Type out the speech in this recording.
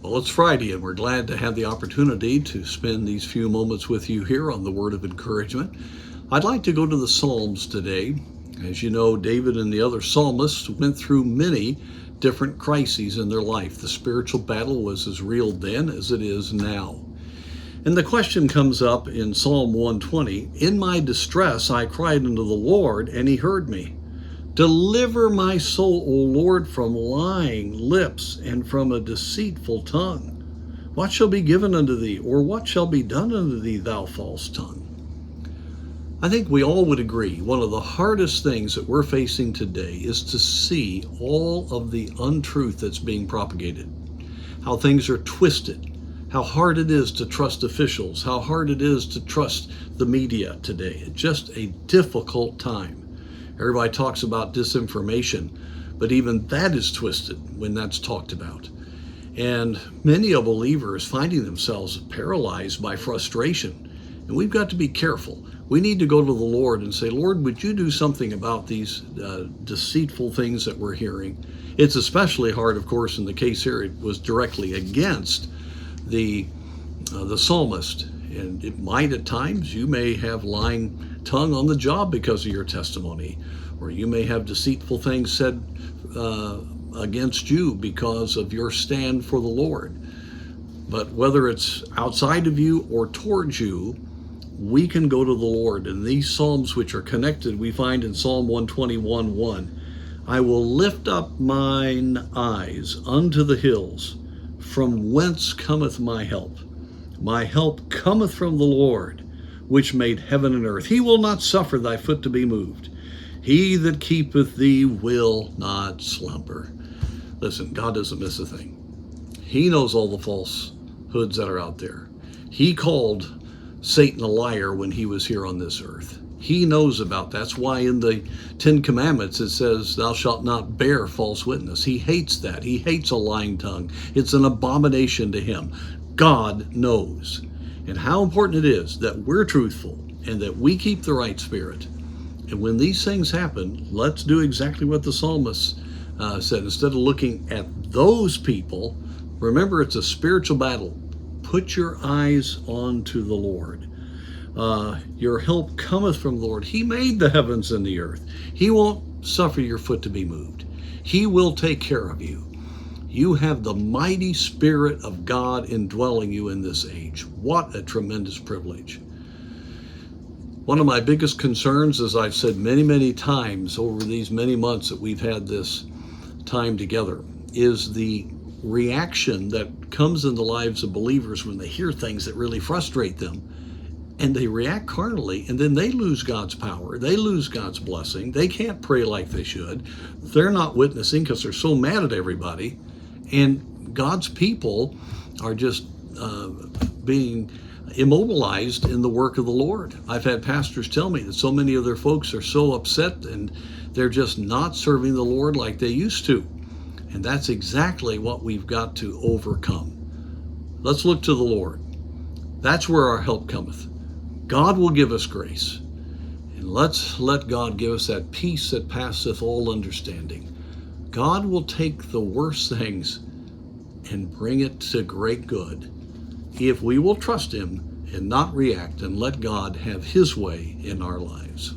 Well, it's Friday, and we're glad to have the opportunity to spend these few moments with you here on the Word of Encouragement. I'd like to go to the Psalms today. As you know, David and the other psalmists went through many different crises in their life. The spiritual battle was as real then as it is now. And the question comes up in Psalm 120, "In my distress I cried unto the Lord, and he heard me. Deliver my soul, O Lord, from lying lips and from a deceitful tongue. What shall be given unto thee, or what shall be done unto thee, thou false tongue?" I think we all would agree one of the hardest things that we're facing today is to see all of the untruth that's being propagated, how things are twisted, how hard it is to trust officials, how hard it is to trust the media today. It's just a difficult time. Everybody talks about disinformation, but even that is twisted when that's talked about. And many of believers finding themselves paralyzed by frustration. And we've got to be careful. We need to go to the Lord and say, "Lord, would you do something about these deceitful things that we're hearing?" It's especially hard, of course, in the case here. It was directly against the psalmist. And it might at times, you may have lying tongue on the job because of your testimony, or you may have deceitful things said against you because of your stand for the Lord. But whether it's outside of you or towards you, we can go to the Lord. And these psalms which are connected, we find in Psalm 121:1, "I will lift up mine eyes unto the hills, from whence cometh my help. My help cometh from the Lord, which made heaven and earth. He will not suffer thy foot to be moved. He that keepeth thee will not slumber." Listen, God doesn't miss a thing. He knows all the falsehoods that are out there. He called Satan a liar when he was here on this earth. He knows about that. That's why in the 10 Commandments it says, "Thou shalt not bear false witness." He hates that. He hates a lying tongue. It's an abomination to him. God knows. And how important it is that we're truthful and that we keep the right spirit. And when these things happen, let's do exactly what the psalmist said. Instead of looking at those people, remember it's a spiritual battle. Put your eyes onto the Lord. Your help cometh from the Lord. He made the heavens and the earth. He won't suffer your foot to be moved. He will take care of you. You have the mighty Spirit of God indwelling you in this age. What a tremendous privilege. One of my biggest concerns, as I've said many, many times over these many months that we've had this time together, is the reaction that comes in the lives of believers when they hear things that really frustrate them. And they react carnally, and then they lose God's power. They lose God's blessing. They can't pray like they should. They're not witnessing because they're so mad at everybody. And God's people are just being immobilized in the work of the Lord. I've had pastors tell me that so many of their folks are so upset and they're just not serving the Lord like they used to. And that's exactly what we've got to overcome. Let's look to the Lord. That's where our help cometh. God will give us grace. And let's let God give us that peace that passeth all understanding. God will take the worst things and bring it to great good if we will trust him and not react and let God have his way in our lives.